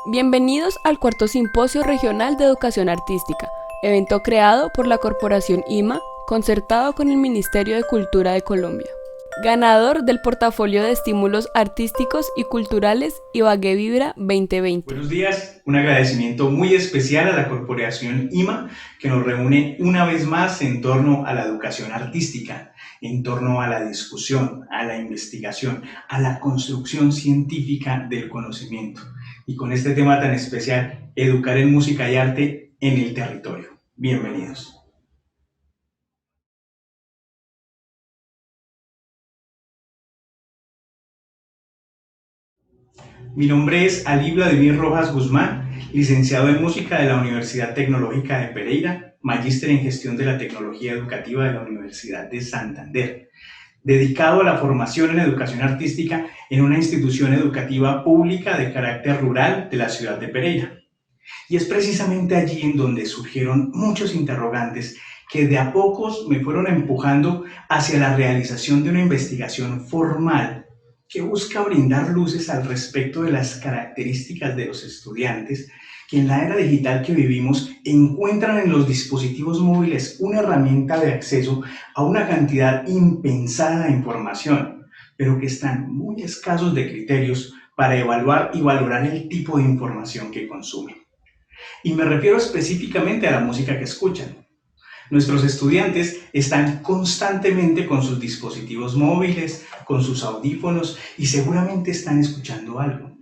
Bienvenidos al cuarto Simposio Regional de Educación Artística, evento creado por la Corporación IMA, concertado con el Ministerio de Cultura de Colombia. Ganador del portafolio de estímulos artísticos y culturales Ibagué Vibra 2020. Buenos días, un agradecimiento muy especial a la Corporación IMA que nos reúne una vez más en torno a la educación artística, en torno a la discusión, a la investigación, a la construcción científica del conocimiento. Y con este tema tan especial, educar en música y arte en el territorio. Bienvenidos. Mi nombre es Ali Vladimir Rojas Guzmán, licenciado en Música de la Universidad Tecnológica de Pereira, magíster en Gestión de la Tecnología Educativa de la Universidad de Santander, dedicado a la formación en educación artística en una institución educativa pública de carácter rural de la ciudad de Pereira. Y es precisamente allí en donde surgieron muchos interrogantes que de a pocos me fueron empujando hacia la realización de una investigación formal que busca brindar luces al respecto de las características de los estudiantes que en la era digital que vivimos encuentran en los dispositivos móviles una herramienta de acceso a una cantidad impensada de información, pero que están muy escasos de criterios para evaluar y valorar el tipo de información que consumen. Y me refiero específicamente a la música que escuchan. Nuestros estudiantes están constantemente con sus dispositivos móviles, con sus audífonos y seguramente están escuchando algo.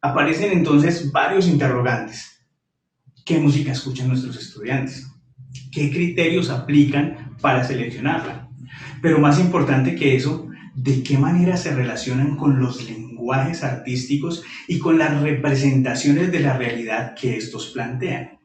Aparecen entonces varios interrogantes. ¿Qué música escuchan nuestros estudiantes? ¿Qué criterios aplican para seleccionarla? Pero más importante que eso, ¿de qué manera se relacionan con los lenguajes artísticos y con las representaciones de la realidad que estos plantean?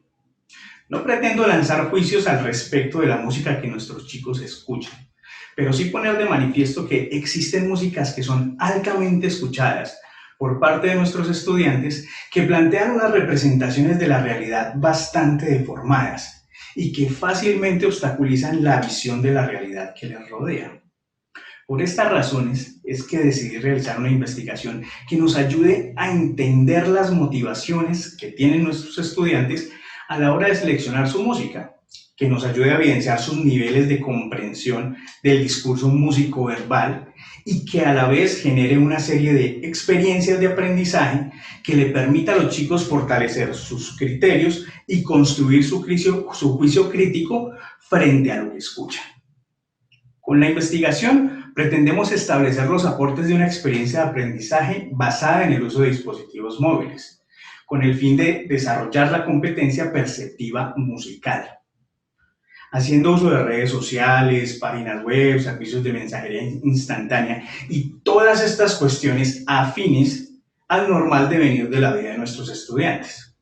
No pretendo lanzar juicios al respecto de la música que nuestros chicos escuchan, pero sí poner de manifiesto que existen músicas que son altamente escuchadas por parte de nuestros estudiantes que plantean unas representaciones de la realidad bastante deformadas y que fácilmente obstaculizan la visión de la realidad que les rodea. Por estas razones es que decidí realizar una investigación que nos ayude a entender las motivaciones que tienen nuestros estudiantes a la hora de seleccionar su música, que nos ayude a evidenciar sus niveles de comprensión del discurso músico-verbal y que a la vez genere una serie de experiencias de aprendizaje que le permita a los chicos fortalecer sus criterios y construir su juicio crítico frente a lo que escuchan. Con la investigación pretendemos establecer los aportes de una experiencia de aprendizaje basada en el uso de dispositivos móviles, con el fin de desarrollar la competencia perceptiva musical, haciendo uso de redes sociales, páginas web, servicios de mensajería instantánea y todas estas cuestiones afines al normal devenir de la vida de nuestros estudiantes.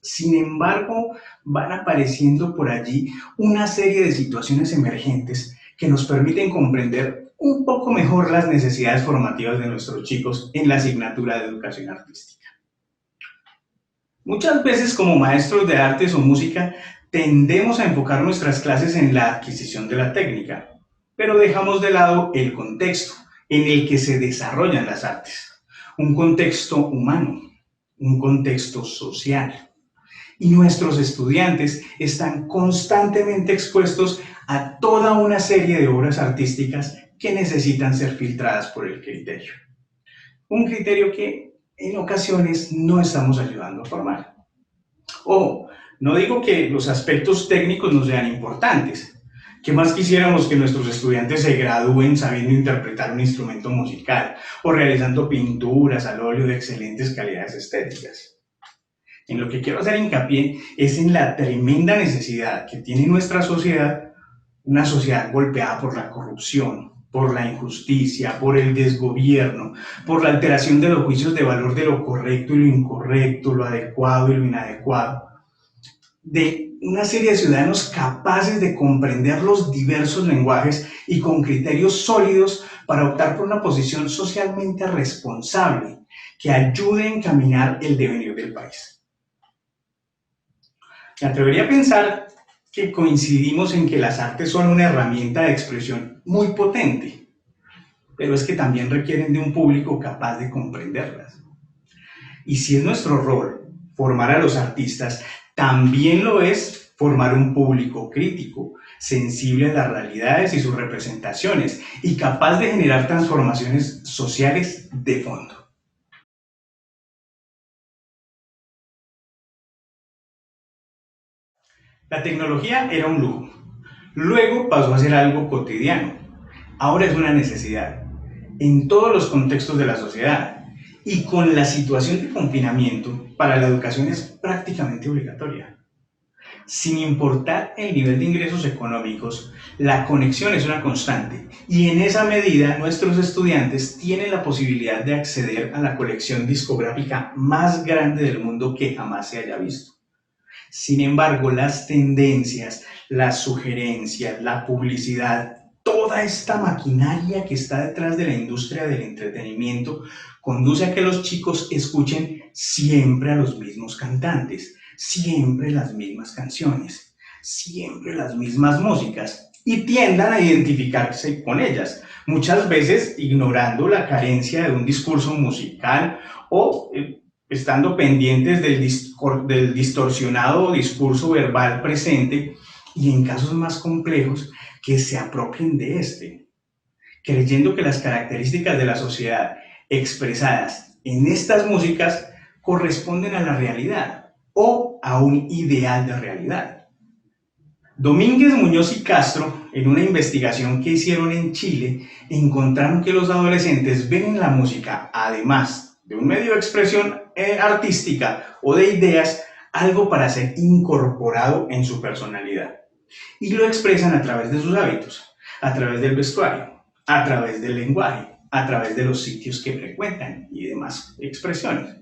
Sin embargo, van apareciendo por allí una serie de situaciones emergentes que nos permiten comprender un poco mejor las necesidades formativas de nuestros chicos en la asignatura de educación artística. Muchas veces como maestros de artes o música tendemos a enfocar nuestras clases en la adquisición de la técnica, pero dejamos de lado el contexto en el que se desarrollan las artes, un contexto humano, un contexto social. Y nuestros estudiantes están constantemente expuestos a toda una serie de obras artísticas que necesitan ser filtradas por el criterio. Un criterio que en ocasiones no estamos ayudando a formar. Ojo, no digo que los aspectos técnicos no sean importantes. ¿Qué más quisiéramos que nuestros estudiantes se gradúen sabiendo interpretar un instrumento musical o realizando pinturas al óleo de excelentes calidades estéticas? En lo que quiero hacer hincapié es en la tremenda necesidad que tiene nuestra sociedad, una sociedad golpeada por la corrupción, por la injusticia, por el desgobierno, por la alteración de los juicios de valor de lo correcto y lo incorrecto, lo adecuado y lo inadecuado, de una serie de ciudadanos capaces de comprender los diversos lenguajes y con criterios sólidos para optar por una posición socialmente responsable que ayude a encaminar el devenir del país. Me atrevería a pensar que coincidimos en que las artes son una herramienta de expresión muy potente, pero es que también requieren de un público capaz de comprenderlas. Y si es nuestro rol formar a los artistas, también lo es formar un público crítico, sensible a las realidades y sus representaciones y capaz de generar transformaciones sociales de fondo. La tecnología era un lujo, luego pasó a ser algo cotidiano, ahora es una necesidad en todos los contextos de la sociedad y con la situación de confinamiento para la educación es prácticamente obligatoria. Sin importar el nivel de ingresos económicos, la conexión es una constante y en esa medida nuestros estudiantes tienen la posibilidad de acceder a la colección discográfica más grande del mundo que jamás se haya visto. Sin embargo, las tendencias, las sugerencias, la publicidad, toda esta maquinaria que está detrás de la industria del entretenimiento conduce a que los chicos escuchen siempre a los mismos cantantes, siempre las mismas canciones, siempre las mismas músicas y tiendan a identificarse con ellas, muchas veces ignorando la carencia de un discurso musical o estando pendientes del distorsionado discurso verbal presente y en casos más complejos que se apropien de este, creyendo que las características de la sociedad expresadas en estas músicas corresponden a la realidad o a un ideal de realidad. Domínguez, Muñoz y Castro, en una investigación que hicieron en Chile, encontraron que los adolescentes ven en la música, además de un medio de expresión artística o de ideas, algo para ser incorporado en su personalidad. Y lo expresan a través de sus hábitos, a través del vestuario, a través del lenguaje, a través de los sitios que frecuentan y demás expresiones.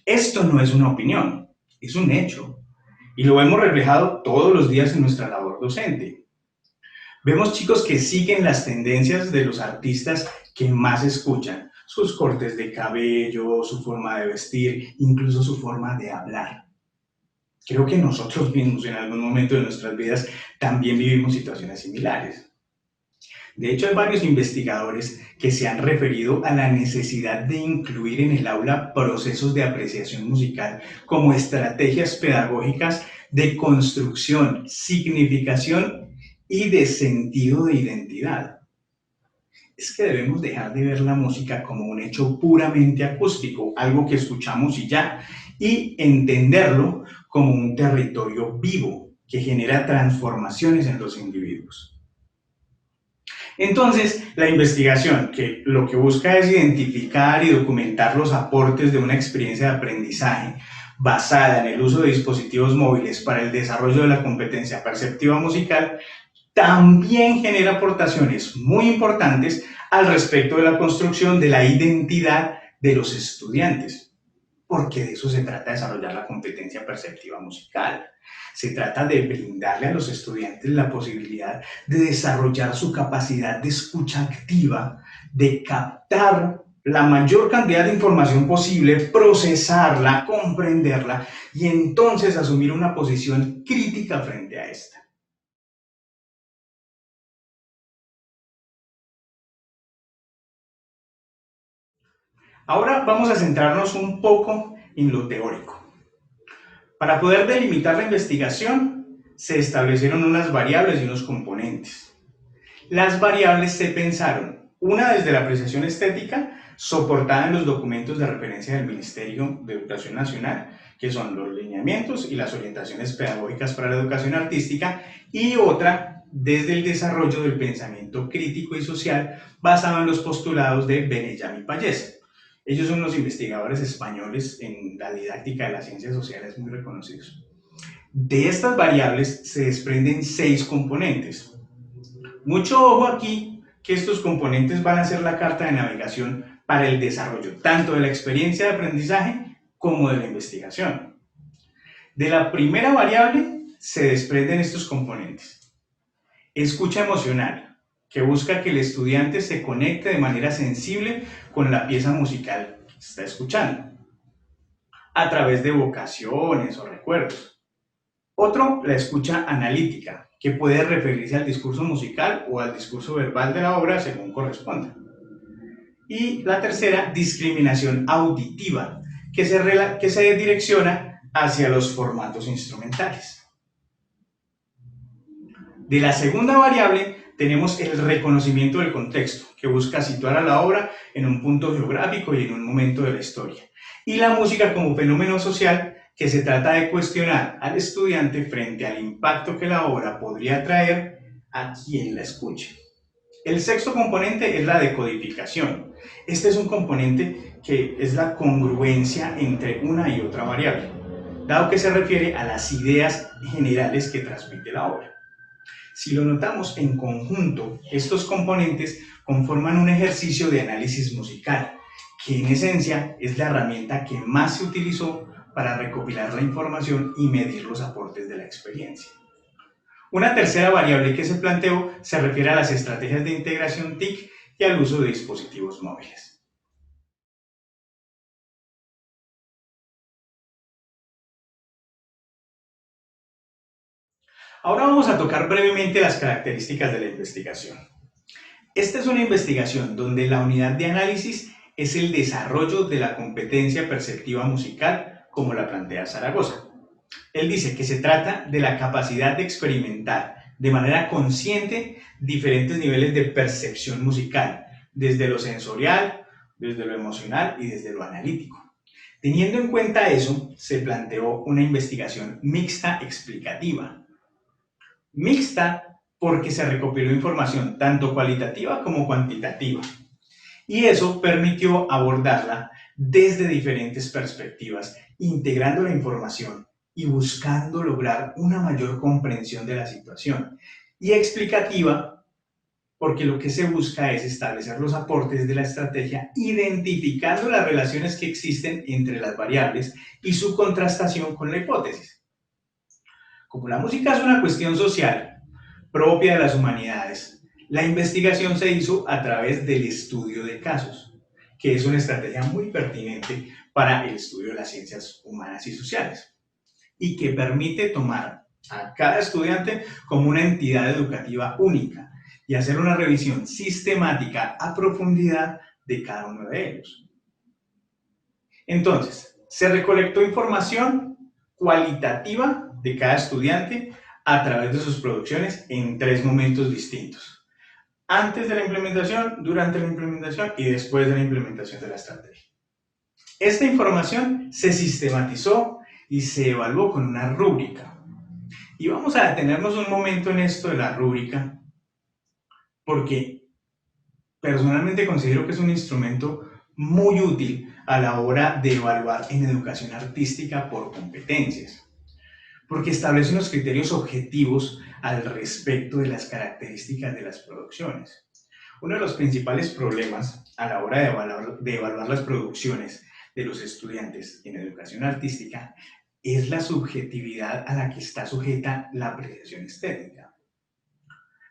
Esto no es una opinión, es un hecho. Y lo hemos reflejado todos los días en nuestra labor docente. Vemos chicos que siguen las tendencias de los artistas que más escuchan, sus cortes de cabello, su forma de vestir, incluso su forma de hablar. Creo que nosotros mismos en algún momento de nuestras vidas también vivimos situaciones similares. De hecho, hay varios investigadores que se han referido a la necesidad de incluir en el aula procesos de apreciación musical como estrategias pedagógicas de construcción, significación y de sentido de identidad. Es que debemos dejar de ver la música como un hecho puramente acústico, algo que escuchamos y ya, y entenderlo como un territorio vivo que genera transformaciones en los individuos. Entonces, la investigación, que lo que busca es identificar y documentar los aportes de una experiencia de aprendizaje basada en el uso de dispositivos móviles para el desarrollo de la competencia perceptiva musical, también genera aportaciones muy importantes al respecto de la construcción de la identidad de los estudiantes, porque de eso se trata, desarrollar la competencia perceptiva musical. Se trata de brindarle a los estudiantes la posibilidad de desarrollar su capacidad de escucha activa, de captar la mayor cantidad de información posible, procesarla, comprenderla y entonces asumir una posición crítica frente a esta. Ahora vamos a centrarnos un poco en lo teórico. Para poder delimitar la investigación, se establecieron unas variables y unos componentes. Las variables se pensaron, una desde la apreciación estética, soportada en los documentos de referencia del Ministerio de Educación Nacional, que son los lineamientos y las orientaciones pedagógicas para la educación artística, y otra desde el desarrollo del pensamiento crítico y social basado en los postulados de Benejam y Pallés. Ellos son los investigadores españoles en la didáctica de las ciencias sociales muy reconocidos. De estas variables se desprenden 6 componentes. Mucho ojo aquí, que estos componentes van a ser la carta de navegación para el desarrollo tanto de la experiencia de aprendizaje como de la investigación. De la primera variable se desprenden estos componentes. Escucha emocional, que busca que el estudiante se conecte de manera sensible con la pieza musical que está escuchando, a través de evocaciones o recuerdos. Otro, la escucha analítica, que puede referirse al discurso musical o al discurso verbal de la obra según corresponda. Y la tercera, discriminación auditiva, que que se direcciona hacia los formatos instrumentales. De la segunda variable tenemos el reconocimiento del contexto, que busca situar a la obra en un punto geográfico y en un momento de la historia. Y la música como fenómeno social, que se trata de cuestionar al estudiante frente al impacto que la obra podría traer a quien la escuche. El sexto componente es la decodificación. Este es un componente que es la congruencia entre una y otra variable, dado que se refiere a las ideas generales que transmite la obra. Si lo notamos en conjunto, estos componentes conforman un ejercicio de análisis musical, que en esencia es la herramienta que más se utilizó para recopilar la información y medir los aportes de la experiencia. Una tercera variable que se planteó se refiere a las estrategias de integración TIC y al uso de dispositivos móviles. Ahora vamos a tocar brevemente las características de la investigación. Esta es una investigación donde la unidad de análisis es el desarrollo de la competencia perceptiva musical, como la plantea Zaragoza. Él dice que se trata de la capacidad de experimentar de manera consciente diferentes niveles de percepción musical, desde lo sensorial, desde lo emocional y desde lo analítico. Teniendo en cuenta eso, se planteó una investigación mixta explicativa. Mixta porque se recopiló información tanto cualitativa como cuantitativa. Y eso permitió abordarla desde diferentes perspectivas, integrando la información y buscando lograr una mayor comprensión de la situación. Y explicativa, porque lo que se busca es establecer los aportes de la estrategia, identificando las relaciones que existen entre las variables y su contrastación con la hipótesis. Como la música es una cuestión social propia de las humanidades, la investigación se hizo a través del estudio de casos, que es una estrategia muy pertinente para el estudio de las ciencias humanas y sociales, y que permite tomar a cada estudiante como una entidad educativa única y hacer una revisión sistemática a profundidad de cada uno de ellos. Entonces, se recolectó información cualitativa de cada estudiante a través de sus producciones en 3 momentos distintos: antes de la implementación, durante la implementación y después de la implementación de la estrategia. Esta información se sistematizó y se evaluó con una rúbrica. Y vamos a detenernos un momento en esto de la rúbrica, porque personalmente considero que es un instrumento muy útil a la hora de evaluar en educación artística por competencias, porque establece unos criterios objetivos al respecto de las características de las producciones. Uno de los principales problemas a la hora de evaluar las producciones de los estudiantes en educación artística es la subjetividad a la que está sujeta la apreciación estética.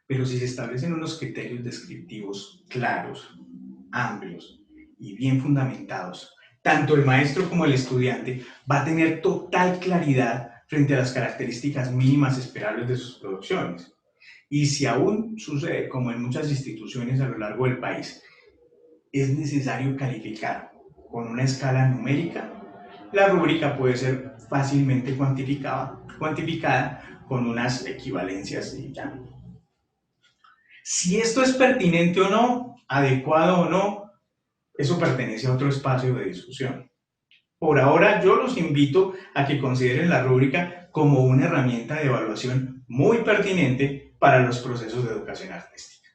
Pero si se establecen unos criterios descriptivos claros, amplios y bien fundamentados, tanto el maestro como el estudiante va a tener total claridad frente a las características mínimas esperables de sus producciones. Y si aún sucede, como en muchas instituciones a lo largo del país, es necesario calificar con una escala numérica, la rúbrica puede ser fácilmente cuantificada con unas equivalencias y ya. Si esto es pertinente o no, adecuado o no, eso pertenece a otro espacio de discusión. Por ahora, yo los invito a que consideren la rúbrica como una herramienta de evaluación muy pertinente para los procesos de educación artística.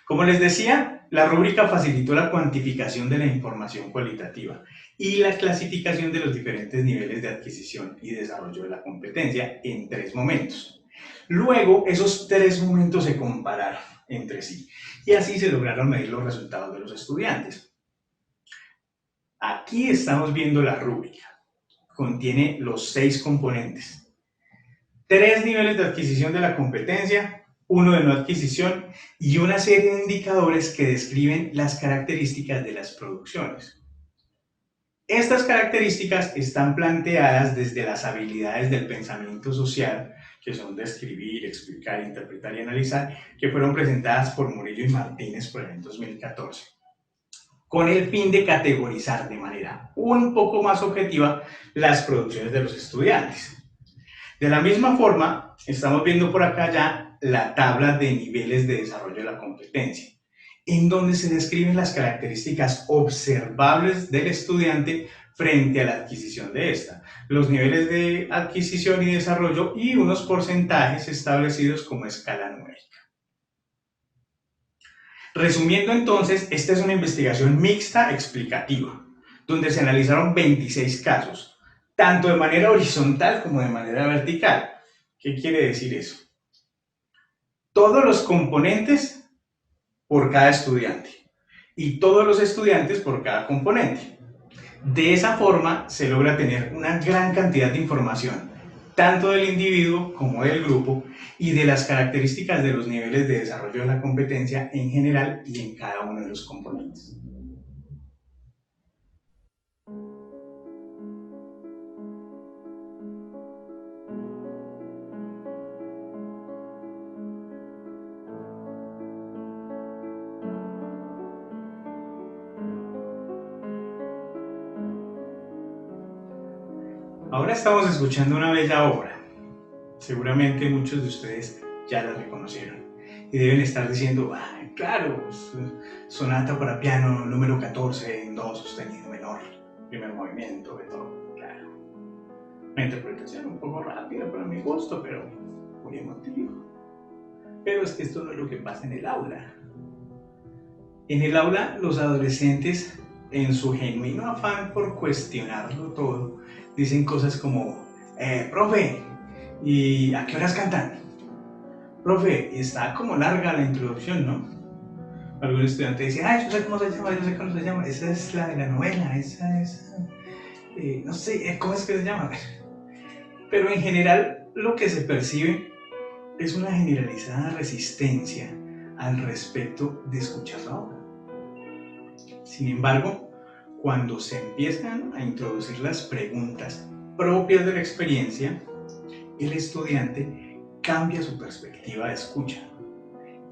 Como les decía, la rúbrica facilitó la cuantificación de la información cualitativa y la clasificación de los diferentes niveles de adquisición y desarrollo de la competencia en 3 momentos. Luego, esos 3 momentos se compararon entre sí y así se lograron medir los resultados de los estudiantes. Aquí estamos viendo la rúbrica. Contiene los 6 componentes: 3 niveles de adquisición de la competencia, 1 de no adquisición y una serie de indicadores que describen las características de las producciones. Estas características están planteadas desde las habilidades del pensamiento social, que son describir, explicar, interpretar y analizar, que fueron presentadas por Murillo y Martínez por el 2014. con el fin de categorizar de manera un poco más objetiva las producciones de los estudiantes. De la misma forma, estamos viendo por acá ya la tabla de niveles de desarrollo de la competencia, en donde se describen las características observables del estudiante frente a la adquisición de esta, los niveles de adquisición y desarrollo y unos porcentajes establecidos como escala numérica. Resumiendo entonces, esta es una investigación mixta explicativa, donde se analizaron 26 casos, tanto de manera horizontal como de manera vertical. ¿Qué quiere decir eso? Todos los componentes por cada estudiante y todos los estudiantes por cada componente. De esa forma se logra tener una gran cantidad de información, tanto del individuo como del grupo, y de las características de los niveles de desarrollo de la competencia en general y en cada uno de los componentes. Ahora estamos escuchando una bella obra. Seguramente muchos de ustedes ya la reconocieron y deben estar diciendo, claro, sonata para piano número 14 en do sostenido menor, primer movimiento, de todo, claro. Una interpretación un poco rápida para mi gusto, pero muy emotiva. Pero es que esto no es lo que pasa en el aula. En el aula, los adolescentes, en su genuino afán por cuestionarlo todo, dicen cosas como, profe, ¿y a qué horas cantan? Profe, está como larga la introducción, ¿no? Algún estudiante decía, yo sé cómo se llama, yo sé cómo se llama, esa es la de la novela, esa es, no sé, ¿cómo es que se llama? Pero en general, lo que se percibe es una generalizada resistencia al respecto de escuchar la obra. Sin embargo, cuando se empiezan a introducir las preguntas propias de la experiencia, el estudiante cambia su perspectiva de escucha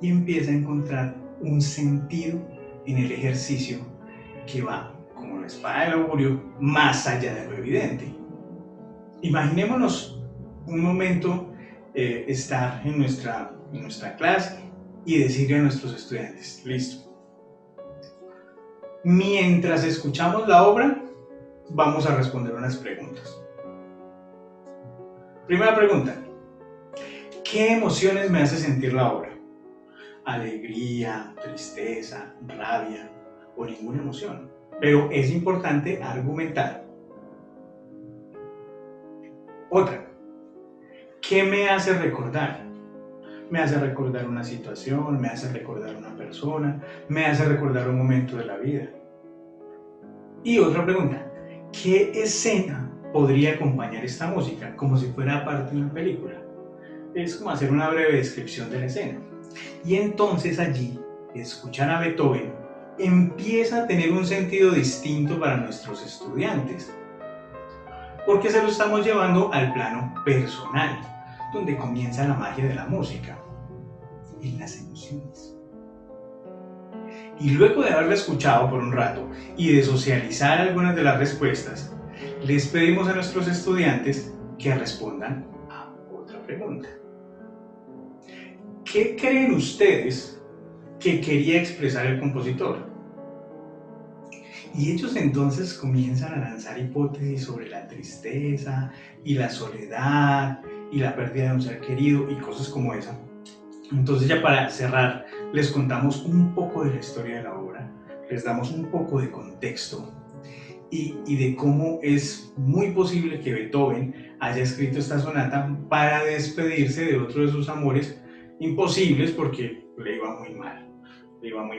y empieza a encontrar un sentido en el ejercicio que va, como la espada del augurio, más allá de lo evidente. Imaginémonos un momento estar en nuestra clase y decirle a nuestros estudiantes, listo, mientras escuchamos la obra, vamos a responder unas preguntas. Primera pregunta, ¿qué emociones me hace sentir la obra? Alegría, tristeza, rabia o ninguna emoción. Pero es importante argumentar. Otra, ¿qué me hace recordar? Me hace recordar una situación, me hace recordar una persona, me hace recordar un momento de la vida. Y otra pregunta, ¿qué escena podría acompañar esta música como si fuera parte de una película? Es como hacer una breve descripción de la escena. Y entonces allí, escuchar a Beethoven empieza a tener un sentido distinto para nuestros estudiantes, porque se lo estamos llevando al plano personal, donde comienza la magia de la música, en las emociones. Y luego de haberla escuchado por un rato y de socializar algunas de las respuestas, les pedimos a nuestros estudiantes que respondan a otra pregunta. ¿Qué creen ustedes que quería expresar el compositor? Y ellos entonces comienzan a lanzar hipótesis sobre la tristeza y la soledad y la pérdida de un ser querido y cosas como esa. Entonces, ya para cerrar, les contamos un poco de la historia de la obra, les damos un poco de contexto y de cómo es muy posible que Beethoven haya escrito esta sonata para despedirse de otro de sus amores imposibles, porque le iba muy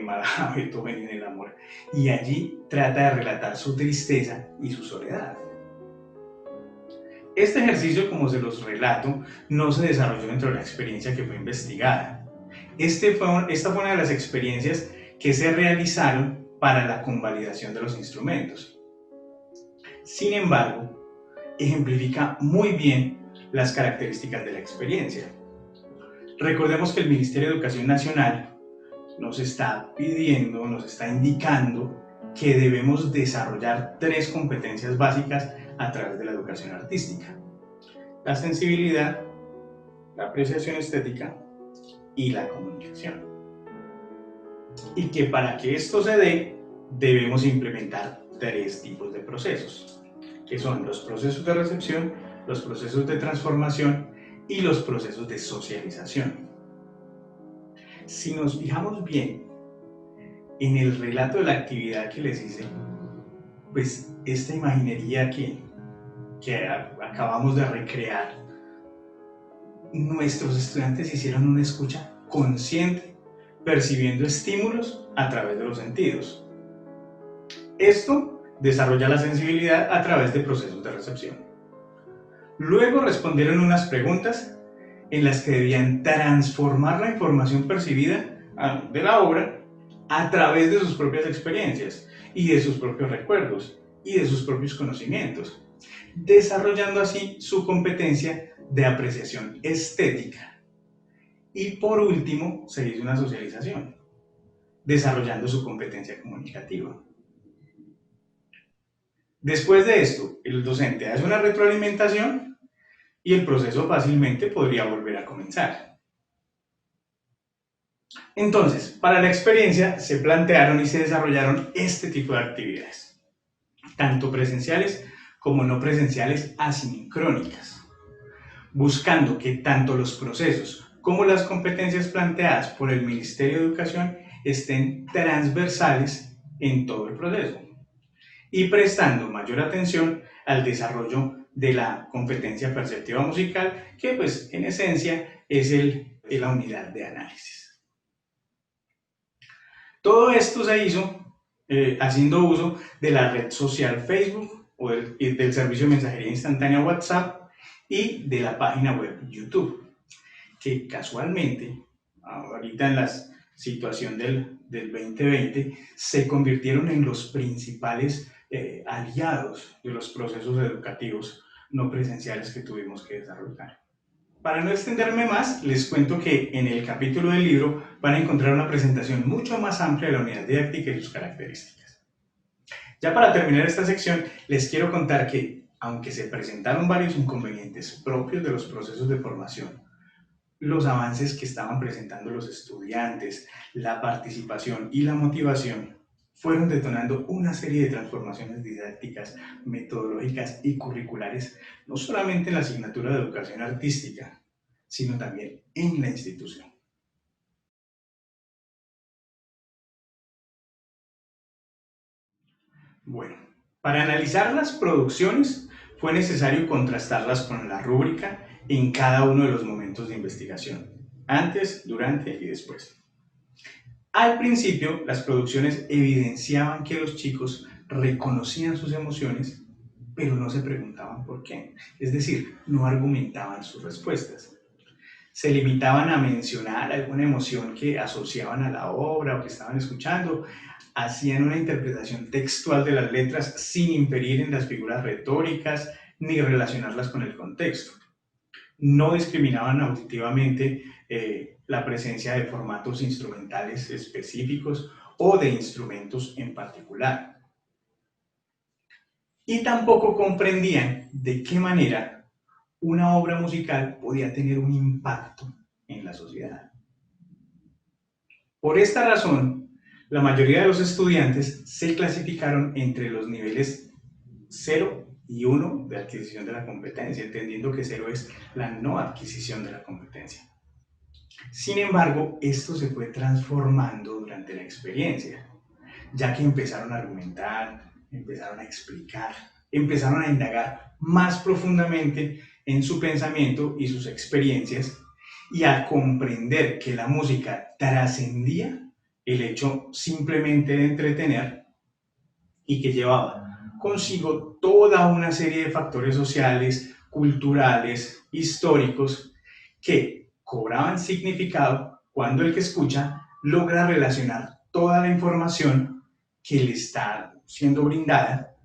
mal a Beethoven en el amor, y allí trata de relatar su tristeza y su soledad. Este ejercicio, como se los relato, no se desarrolló dentro de la experiencia que fue investigada. Esta fue una de las experiencias que se realizaron para la convalidación de los instrumentos. Sin embargo, ejemplifica muy bien las características de la experiencia. Recordemos que el Ministerio de Educación Nacional nos está pidiendo, nos está indicando que debemos desarrollar 3 competencias básicas a través de la educación artística: la sensibilidad, la apreciación estética y la comunicación. Y que para que esto se dé, debemos implementar 3 tipos de procesos, que son los procesos de recepción, los procesos de transformación y los procesos de socialización. Si nos fijamos bien en el relato de la actividad que les hice, pues esta imaginería que acabamos de recrear, nuestros estudiantes hicieron una escucha consciente, percibiendo estímulos a través de los sentidos. Esto desarrolla la sensibilidad a través de procesos de recepción. Luego respondieron unas preguntas en las que debían transformar la información percibida de la obra a través de sus propias experiencias y de sus propios recuerdos y de sus propios conocimientos, desarrollando así su competencia de apreciación estética. Y por último, se hizo una socialización, desarrollando su competencia comunicativa. Después de esto, el docente hace una retroalimentación y el proceso fácilmente podría volver a comenzar. Entonces, para la experiencia se plantearon y se desarrollaron este tipo de actividades, tanto presenciales como no presenciales asincrónicas, buscando que tanto los procesos como las competencias planteadas por el Ministerio de Educación estén transversales en todo el proceso y prestando mayor atención al desarrollo de la competencia perceptiva musical, que pues en esencia es la unidad de análisis. Todo esto se hizo haciendo uso de la red social Facebook o del servicio de mensajería instantánea WhatsApp y de la página web YouTube, que casualmente, ahorita en la situación del 2020, se convirtieron en los principales aliados de los procesos educativos no presenciales que tuvimos que desarrollar. Para no extenderme más, les cuento que en el capítulo del libro van a encontrar una presentación mucho más amplia de la unidad didáctica y sus características. Ya para terminar esta sección, les quiero contar que, aunque se presentaron varios inconvenientes propios de los procesos de formación, los avances que estaban presentando los estudiantes, la participación y la motivación fueron detonando una serie de transformaciones didácticas, metodológicas y curriculares, no solamente en la asignatura de educación artística, sino también en la institución. Bueno, para analizar las producciones fue necesario contrastarlas con la rúbrica en cada uno de los momentos de investigación, antes, durante y después. Al principio, las producciones evidenciaban que los chicos reconocían sus emociones, pero no se preguntaban por qué, es decir, no argumentaban sus respuestas. Se limitaban a mencionar alguna emoción que asociaban a la obra o que estaban escuchando, hacían una interpretación textual de las letras sin inferir en las figuras retóricas ni relacionarlas con el contexto. No discriminaban auditivamente la presencia de formatos instrumentales específicos o de instrumentos en particular. Y tampoco comprendían de qué manera una obra musical podía tener un impacto en la sociedad. Por esta razón, la mayoría de los estudiantes se clasificaron entre los niveles 0 y 1 de adquisición de la competencia, entendiendo que 0 es la no adquisición de la competencia. Sin embargo, esto se fue transformando durante la experiencia, ya que empezaron a argumentar, empezaron a explicar, empezaron a indagar más profundamente en su pensamiento y sus experiencias y a comprender que la música trascendía el hecho simplemente de entretener y que llevaba consigo toda una serie de factores sociales, culturales, históricos que cobraban significado cuando el que escucha logra relacionar toda la información que le está siendo brindada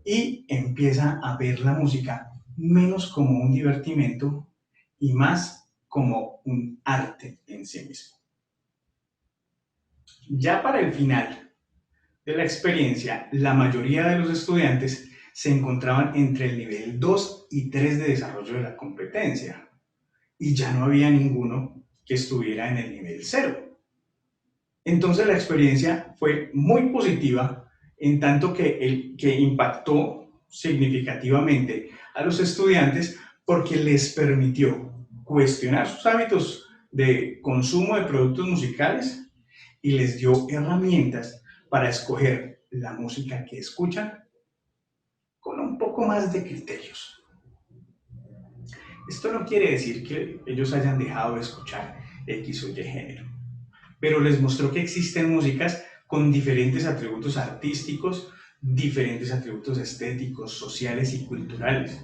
y empieza a ver la música menos como un divertimento y más como un arte en sí mismo. Ya para el final de la experiencia, la mayoría de los estudiantes se encontraban entre el nivel 2 y 3 de desarrollo de la competencia y ya no había ninguno que estuviera en el nivel 0. Entonces la experiencia fue muy positiva en tanto que impactó significativamente a los estudiantes porque les permitió cuestionar sus hábitos de consumo de productos musicales y les dio herramientas para escoger la música que escuchan con un poco más de criterios. Esto no quiere decir que ellos hayan dejado de escuchar X o Y género, pero les mostró que existen músicas con diferentes atributos artísticos, diferentes atributos estéticos, sociales y culturales,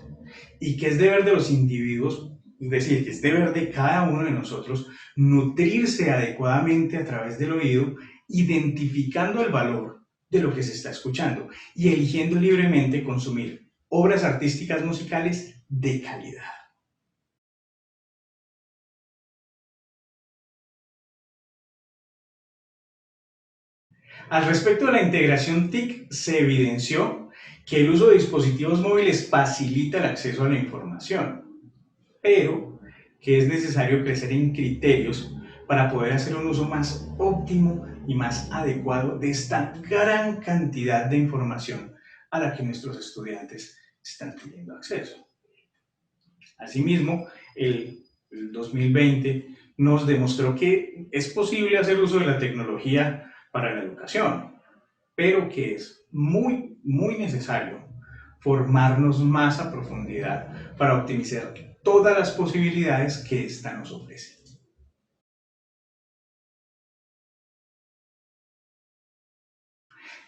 y que es deber de los individuos, es decir, que es deber de cada uno de nosotros nutrirse adecuadamente a través del oído, identificando el valor de lo que se está escuchando y eligiendo libremente consumir obras artísticas musicales de calidad. Al respecto de la integración TIC, se evidenció que el uso de dispositivos móviles facilita el acceso a la información, pero que es necesario crecer en criterios para poder hacer un uso más óptimo y más adecuado de esta gran cantidad de información a la que nuestros estudiantes están teniendo acceso. Asimismo, el 2020 nos demostró que es posible hacer uso de la tecnología para la educación, pero que es muy necesario formarnos más a profundidad para optimizar todas las posibilidades que ésta nos ofrece.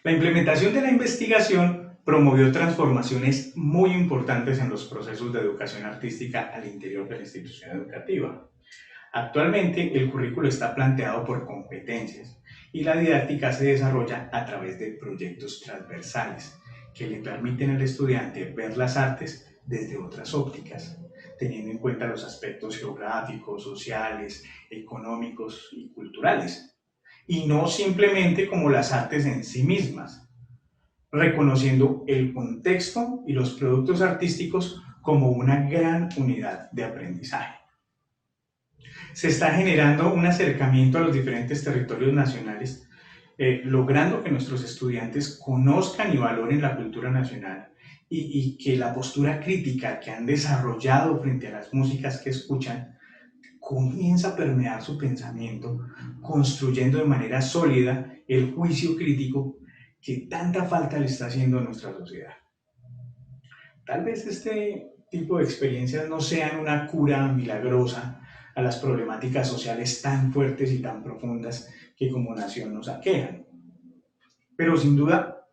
La implementación de la investigación promovió transformaciones muy importantes en los procesos de educación artística al interior de la institución educativa. Actualmente, el currículo está planteado por competencias y la didáctica se desarrolla a través de proyectos transversales que le permiten al estudiante ver las artes desde otras ópticas, teniendo en cuenta los aspectos geográficos, sociales, económicos y culturales, y no simplemente como las artes en sí mismas, reconociendo el contexto y los productos artísticos como una gran unidad de aprendizaje. Se está generando un acercamiento a los diferentes territorios nacionales, logrando que nuestros estudiantes conozcan y valoren la cultura nacional y que la postura crítica que han desarrollado frente a las músicas que escuchan comienza a permear su pensamiento, construyendo de manera sólida el juicio crítico que tanta falta le está haciendo a nuestra sociedad. Tal vez este tipo de experiencias no sean una cura milagrosa a las problemáticas sociales tan fuertes y tan profundas que como nación nos aquejan, pero sin duda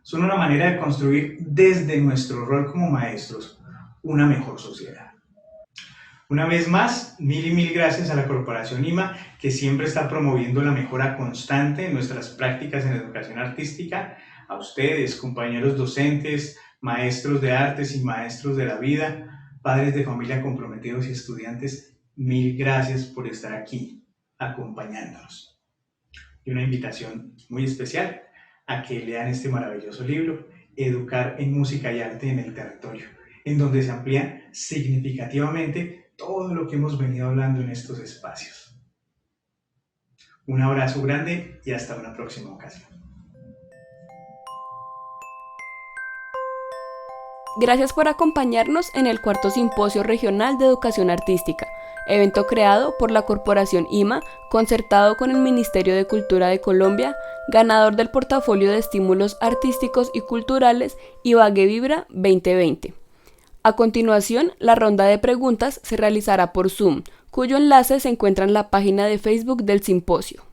son una manera de construir desde nuestro rol como maestros una mejor sociedad. Una vez más, mil gracias a la Corporación IMA, que siempre está promoviendo la mejora constante en nuestras prácticas en educación artística. A ustedes, compañeros docentes, maestros de artes y maestros de la vida, padres de familia comprometidos y estudiantes, mil gracias por estar aquí acompañándonos. Y una invitación muy especial a que lean este maravilloso libro, Educar en Música y Arte en el Territorio, en donde se amplía significativamente todo lo que hemos venido hablando en estos espacios. Un abrazo grande y hasta una próxima ocasión. Gracias por acompañarnos en el cuarto Simposio Regional de Educación Artística, evento creado por la Corporación IMA, concertado con el Ministerio de Cultura de Colombia, ganador del portafolio de estímulos artísticos y culturales Ibagué Vibra 2020. A continuación, la ronda de preguntas se realizará por Zoom, cuyo enlace se encuentra en la página de Facebook del simposio.